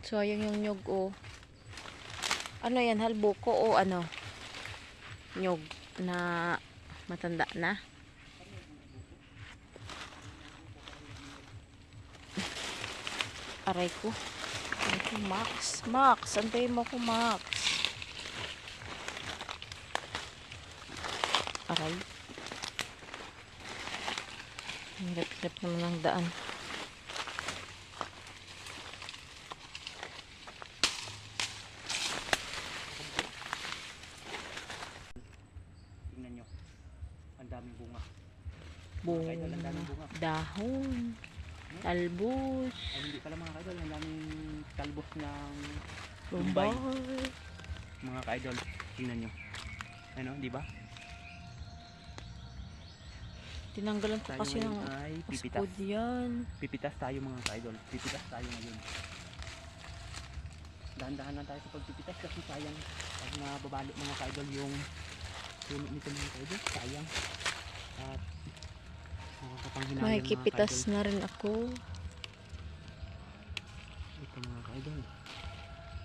Sayang yung nyug, oh. Ano yan, halbuko o ano? Nyug na matanda na. Aray ko. Aray ko, Max. Max, antayin mo ko, Max. Aray. Hirap-hirap naman ang daan. Tingnan nyo. Ang daming bunga. Bunga. Mga kaidol, ang daming bunga. Dahon. Talbos. Ay, hindi pala mga kaidol. Ang daming talbos ng Lumbay. mga kaidol. Tingnan nyo. Ano, di ba? Tinanggalan ko Tayo kasi ng ngayon ay pipitas. aspod yan. Pipitas tayo mga kaidol. Pipitas tayo ngayon. Dahan-dahan lang tayo sa pagpipitas kasi sayang pag nababali mga kaidol yung puno nito mga kaidol. Sayang. At nakakapanghinayang mga Makikipitas kaidol. na rin ako. Ito mga kaidol.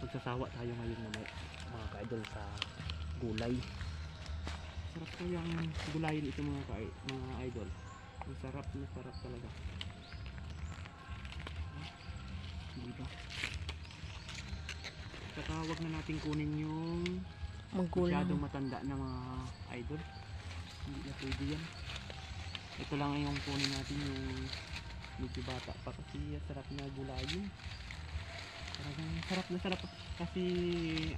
Magsasawa tayo ngayon mga kaidol sa gulay. Sarap kayang gulayin ito mga idol. Ang sarap na sarap talaga. Diba? Saka wag na natin kunin yung Magulang. masyadong matanda na mga idol. Hindi na pwede yan. Ito lang yung kunin natin yung medyo bata pa kasi sarap na gulayin. Talagang sarap na sarap kasi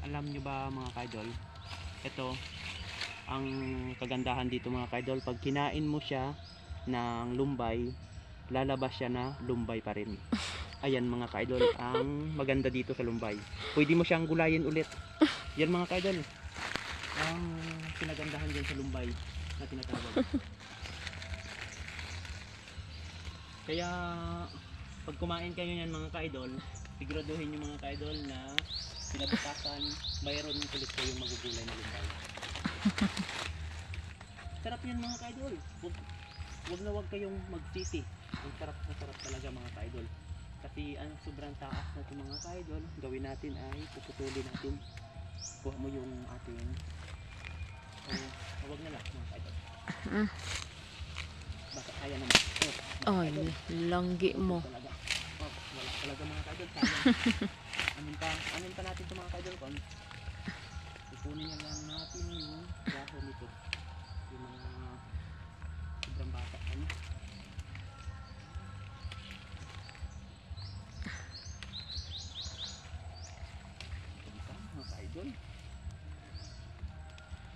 alam nyo ba mga kaidol, ito ang kagandahan dito mga kaidol, pag kinain mo siya ng lumbay, lalabas siya na lumbay pa rin. Ayan mga kaidol, ang maganda dito sa lumbay. Pwede mo siyang gulayin ulit. Yan mga kaidol, ang pinagandahan dyan sa lumbay na tinatawag. Kaya pag kumain kayo yan mga kaidol, siguraduhin nyo mga kaidol na pinabukasan mayroon ulit kayong magugulay na lumbay. Sarap yan mga kaidol. Wag kayong magsisi. Ang sarap na sarap talaga mga kaidol. Kasi ang sobrang taas na ito mga kaidol, gawin natin ay puputulin natin. Kuha mo yung ating wag na lang mga kaidol. Baka kaya naman. Ay, langgi mo. Talaga. Wala talaga mga kaidol. Sayang. Anin pa natin ito mga kaidol kon. Kukunin na lang natin yung dahon nito. Yung mga sobrang bata ano. Ito mga kaidol.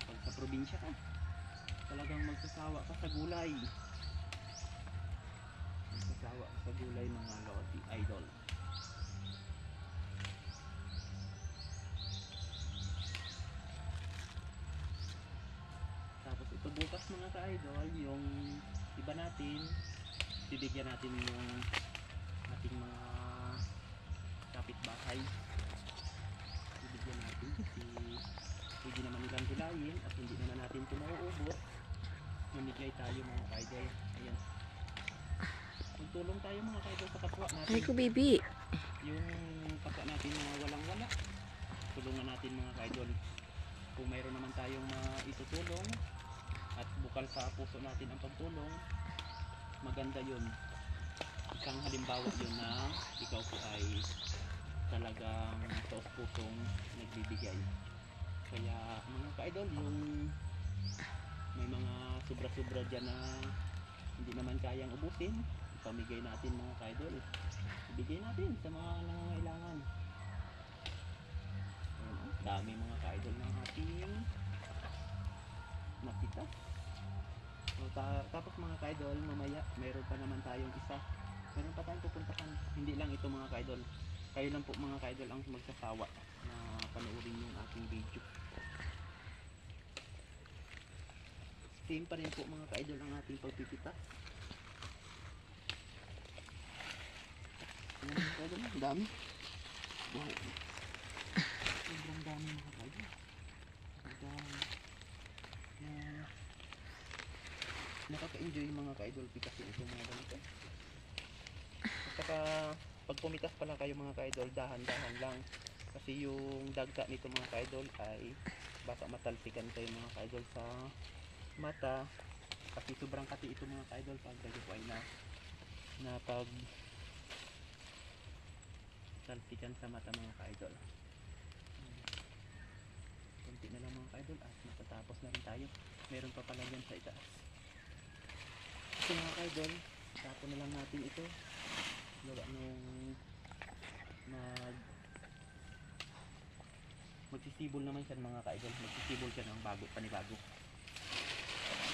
Pag sa probinsya ka, talagang magsasawa ka sa gulay. Magsasawa ka sa gulay mga lodi idol. Tapos ito bukas mga ka-idol, yung iba natin, bibigyan natin yung ating mga kapitbahay. Bibigyan natin kasi pwede naman nilang gulayin at hindi naman natin ito mauubos. Mamigay tayo mga ka-idol. Ayan. Magtulong tayo mga ka-idol sa kapwa natin. Ay ko, baby. Yung kapwa natin mga walang-wala, tulungan natin mga ka-idol. Kung mayroon naman tayong itutulong at bukal sa puso natin ang pagtulong, maganda yun. Isang halimbawa yun na ikaw po ay talagang taos pusong nagbibigay. Kaya mga ka-idol, yung may mga sobra-sobra dyan na hindi naman kayang ubusin, ipamigay natin mga ka-idol. Ibigay natin sa mga nangangailangan. Dami mga ka-idol ng ating nakita. So, tapos mga ka-idol, mamaya mayroon pa naman tayong isa. Mayroon pa tayong pupuntahan. Hindi lang ito mga ka-idol. Kayo lang po mga ka-idol ang magsasawa na panoorin yung ating video. Same pa rin po mga ka-idol ang ating pagpipitas. Ayan mga ka-idol, ang dami. Wow. Sobrang dami mga ka-idol. Nakaka-enjoy mga ka-idol pitasin itong mga ganito. At saka Pag pumitas pala kayo mga ka-idol, dahan-dahan lang. Kasi yung dagta nito mga ka-idol ay baka matalsikan kayo mga ka-idol sa mata. Kasi sobrang kati ito mga ka-idol pag kayo po ay na pag talsikan sa mata mga ka-idol. Kunti na lang mga ka-idol at matatapos na rin tayo. Meron pa pala dyan sa itaas. So mga ka-idol, tapon na lang natin ito. Gawa nung magsisibol naman siya mga ka-idol. Magsisibol siya ng panibago.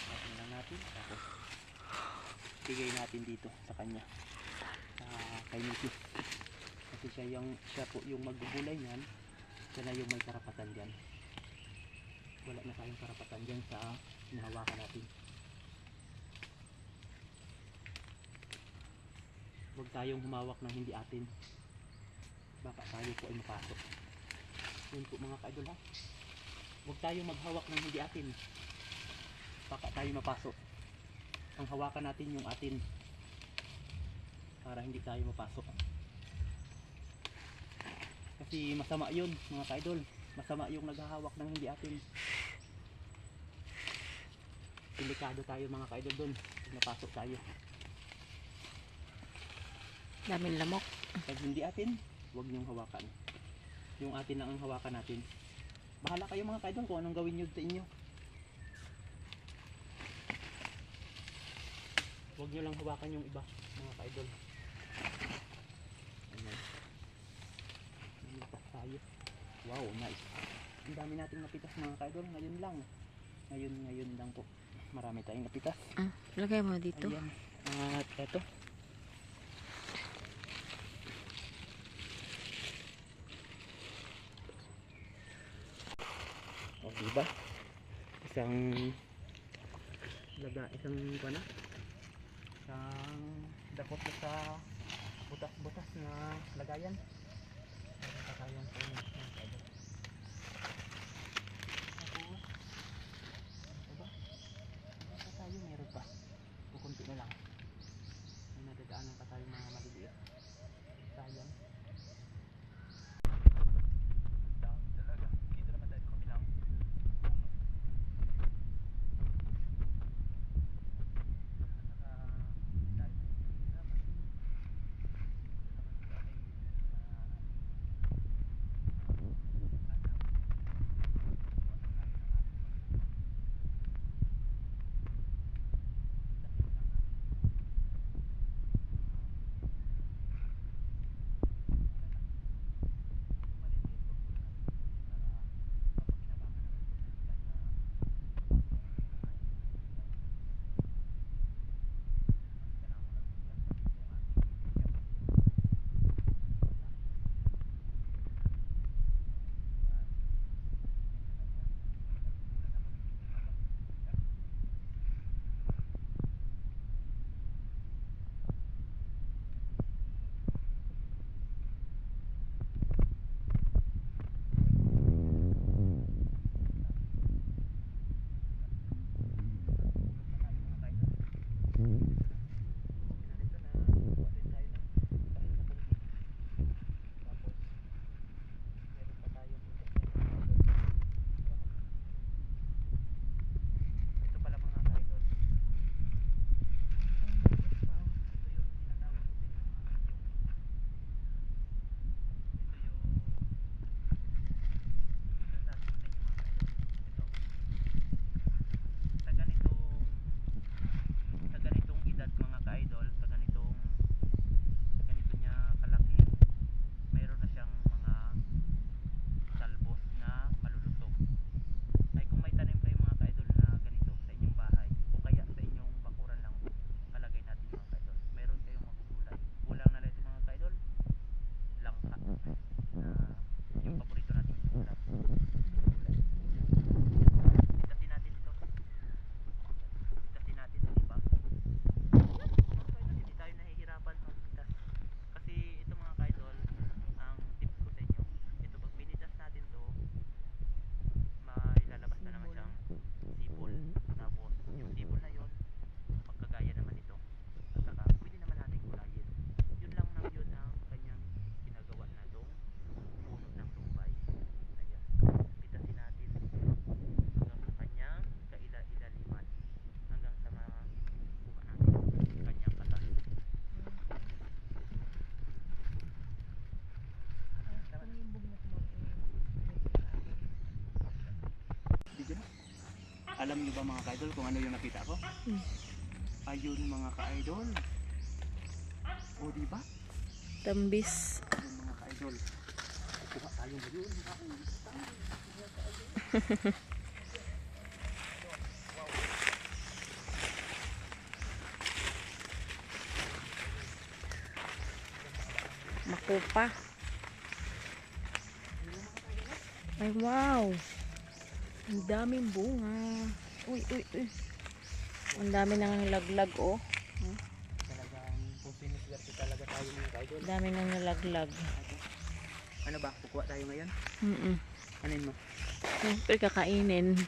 Tapon na lang natin. Tapos bigay natin dito sa kanya. Kay Nikki. Kasi siya po yung maggugulay niyan. Siya na yung may karapatan dyan. Wala na tayong karapatan dyan sa hinahawakan natin. Huwag tayong humawak ng hindi atin. Baka tayo po ay mapasok. Yun po mga ka-idol ha. Huwag tayong maghawak ng hindi atin. Baka tayo mapasok. Ang hawakan natin yung atin. Para hindi tayo mapasok. Kasi masama yun mga ka-idol. Masama yung naghahawak ng hindi atin. Delikado tayo mga ka-idol dun. Pag napasok tayo. Daming lamok. Pag hindi atin, huwag niyong hawakan. Yung atin lang ang hawakan natin. Bahala kayo mga ka-idol kung anong gawin nyo sa inyo. Huwag nyo lang hawakan yung iba mga ka-idol. Ayan. Namitas tayo. Wow, nice. Ang dami nating napitas mga ka-idol. Ngayon lang. Ngayon lang po. Marami tayong napitas. Lagay mo dito. Ayan. At eto. O diba? Isang dakot na sa butas-butas na lagayan. Meron pa tayong puno ng kayo. Tapos, diba? Meron pa tayo, meron pa. Kukunti na lang. May nadadaanan pa tayo mga maliliit. Sayang. Down talaga. Dito naman tayo kabilang puno. Alam niyo ba mga ka-idol kung ano yung nakita ko? Ayun mga ka-idol. O diba? Tambis. Ayun mga ka-idol. Kuha tayo ngayon. Makupa. Ay, wow. Ang daming bunga. Uy, uy, uy. Ang dami nang laglag, oh. Talagang kung siniswerte talaga tayo mga ka-idol. Ang dami nang nalaglag. Ano ba? Kukuha tayo ngayon? Mm. Anin mo? Siyempre, kakainin.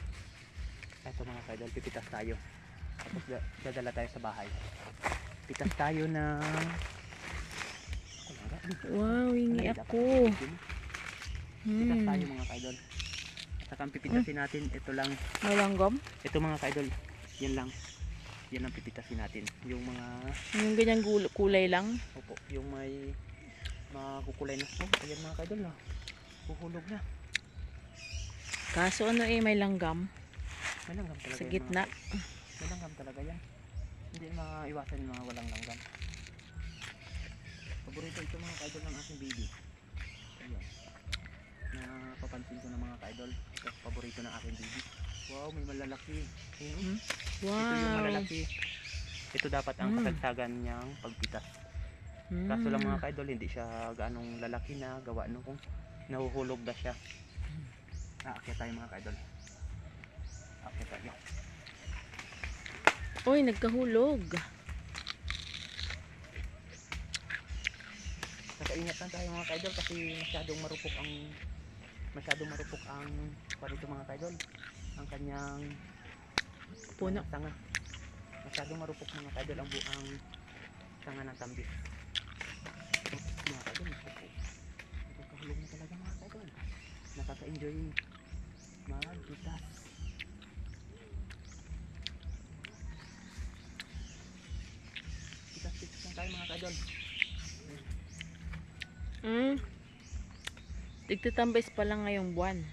Ito mga ka-idol, pipitas tayo. Tapos dadala tayo sa bahay. Pitas tayo na... Wow, hingi ako. Pitas tayo mga ka-idol. At saka ang pipitasin natin, ito lang. Malanggam? Ito mga ka-idol, yan lang. Yan ang pipitasin natin. Yung mga... Yung ganyang kulay lang? Opo, yung may makukulay na. Oh, ayan mga ka-idol na. Huhulog na. Kaso ano may langgam? May langgam talaga Sa yan, gitna. mga ka-idol. May langgam talaga yan. Hindi maiwasan yung mga walang langgam. Paborito ito mga ka-idol ng aking baby. Ayan. Napapansin ko ng mga ka-idol. Ito, paborito ng aking baby. Wow, may malalaki. Ayan. Wow. Ito yung malalaki. Ito dapat ang kasagsagan niyang pagpitas. Kaso lang mga ka-idol, hindi siya ganong lalaki na gawa no kung nahuhulog na siya. Aakyat tayo mga ka-idol. Aakyat tayo. Uy, nagkahulog. Nakaingat lang tayo mga ka-idol kasi masyadong marupok ang parito mga ka-idol. Ang kanyang Puno. tanga. Masyadong marupok mga ka-idol ang buang tanga ng tambis. Mga ka-idol, nakakahulog na talaga mga ka-idol. Nakaka-enjoy magpitas. Pitas-pitas lang tayo mga ka-idol. Tigtatambis pa lang ngayong buwan.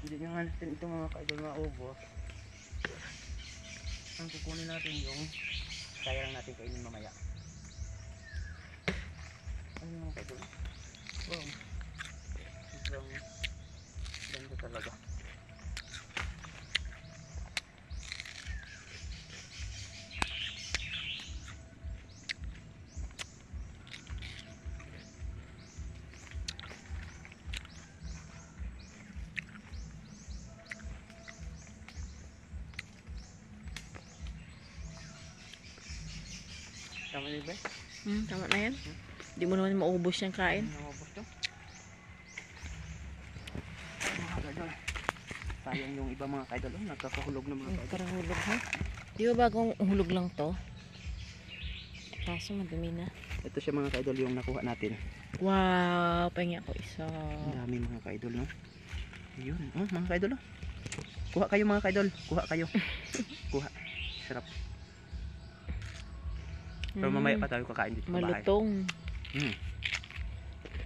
Hindi nga natin ito mga ka-idol maubos. Ang kukunin natin yung kaya lang natin kainin mamaya. Ano yung mga ka-idol? Wow. Sobrang ganda talaga. Tama na ba? Tama na yan. Hindi mo naman maubos yung kain. Naubos to. Mga ka-idol. Sayang yung iba mga ka-idol. Nagkakahulog na mga ka-idol. Parang hulog ha. Di ba bagong hulog lang to? Kaso madumi na. Ito siya mga ka-idol yung nakuha natin. Wow, pahingi ako isa. Ang dami mga ka-idol no. Ayun. Oh mga ka-idol oh. Kuha kayo mga ka-idol. Kuha kayo. Kuha. Sarap. Pero mamaya pa tayo kakain dito sa bahay. Malutong.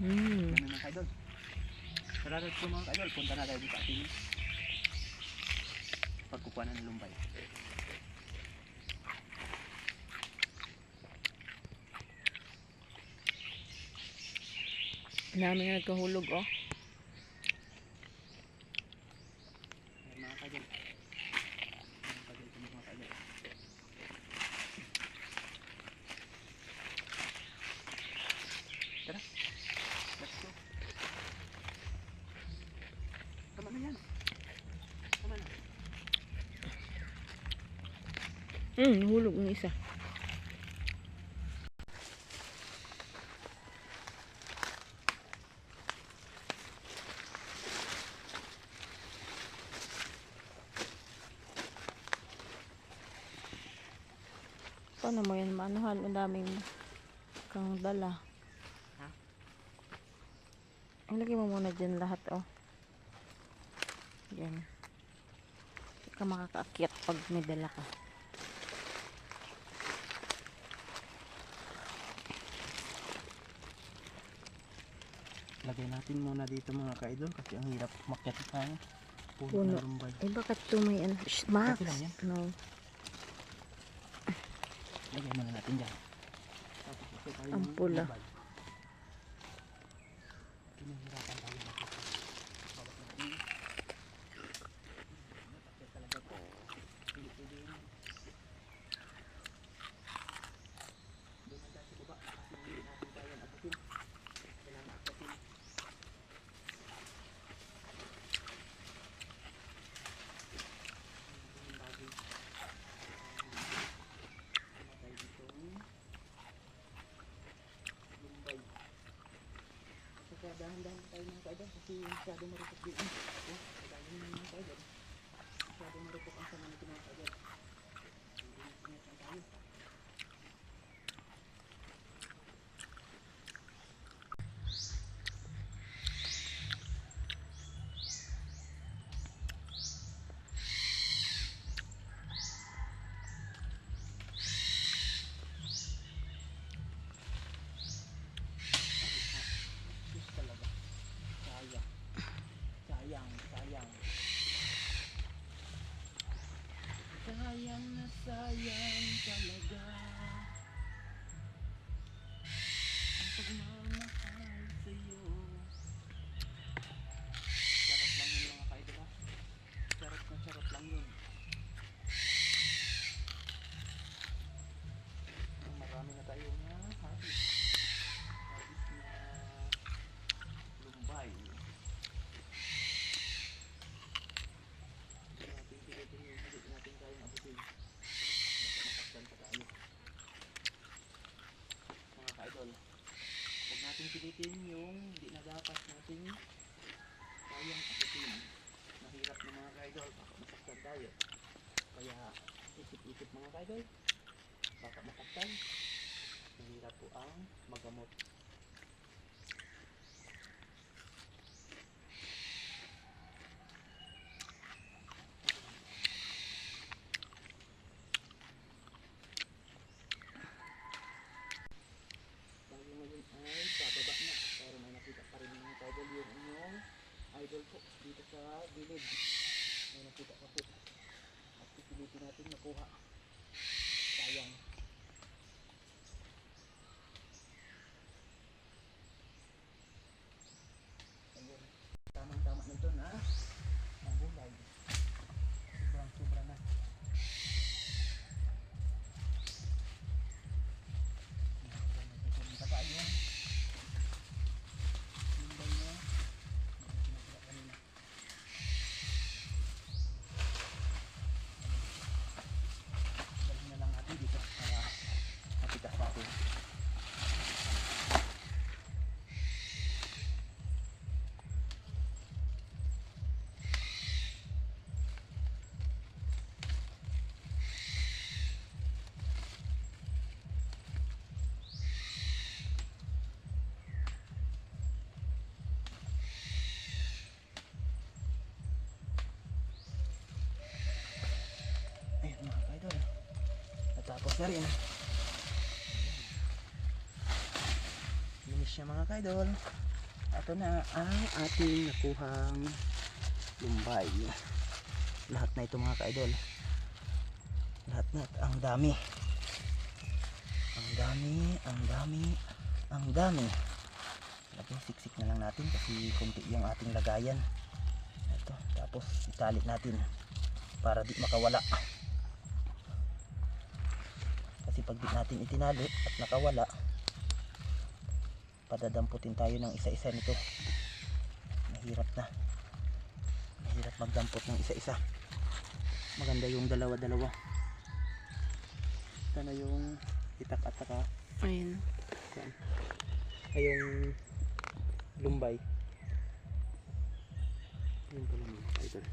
Yan mga ka-idol. Salamat po mga ka-idol. Punta na tayo dito sa ating pagkukuha ng lumbay. Dami nga nagkahulog oh. Yan mga ka-idol. Mga ka-idol. Tara. Let's go. Tama na yan. Tama na. Hulog ng isa. Paano mo yan manuhal? Ang daming kang dala. Ha? Ilagay mo muna dyan lahat oh. Yan. Hindi ka makakaakyat pag may dala ka. Lagay natin muna dito mga ka-idol kasi ang hirap umakyat sa puno Puno. ng lumbay. Eh bakit ito may ano? Shh, Max! Okay lang yan. No. Lagay muna natin dyan. Tapos ito tayo Ang ng pula. lumbay. Pinahirapan tayo dito. Bawat natin. Umakyat talaga po. Hindi pwede yun. Doon ang dati baba. Kasi hindi natin kaya abutin. Kailangan akyatin. Saka dahan-dahan tayo mga kaidol kasi masyado marupok din. Kailangan naman mga kaidol. Masyado marupok ang sama nito mga kaidol. Ingat lang tayo. Sus talaga. Sayang. Sayang. Sayang. Sayang na sayang talaga. Ang pagmamahal sa'yo. Charot lang yun mga kaidol ha. Charot na charot lang yun. Marami na tayo na habis. Habis na lumbay. Hindi natin pilitin yung hindi natin kayang abutin. Basta makakdan pa tayo. Mga ka-idol, huwag natin pilitin yung hindi na dapat natin kayang abutin. Mahirap na mga ka-idol, baka masaktan tayo. Kaya isip-isip mga ka-idol, baka masaktan. Mahirap po ang magamot. Tayo ngayon ay bababa na pero may nakita pa rin mga idol yung inyong idol po dito sa gilid. May nakita ka po at pipilitin natin makuha. Sayang. Ayun, tamang-tama nito na ang gulay. Sobrang-sobra na. Ayun mga kaidol, natapos na rin. Finish na mga kaidol. Ito na ang ating nakuhang lumbay. Lahat na ito mga kaidol. Lahat na, ang dami. Ang dami, ang dami, ang dami. Lagyan, siksik na lang natin kasi kunti yung ating lagayan. Ito, tapos italit natin para di makawala. Kasi pag di natin itinali at nakawala, padadamputin tayo ng isa-isa nito. Mahirap na. Mahirap magdampot ng isa-isa. Maganda yung dalawa-dalawa. Sana yung itak at saka Ayun. ay yung lumbay. Yun pala mga idol.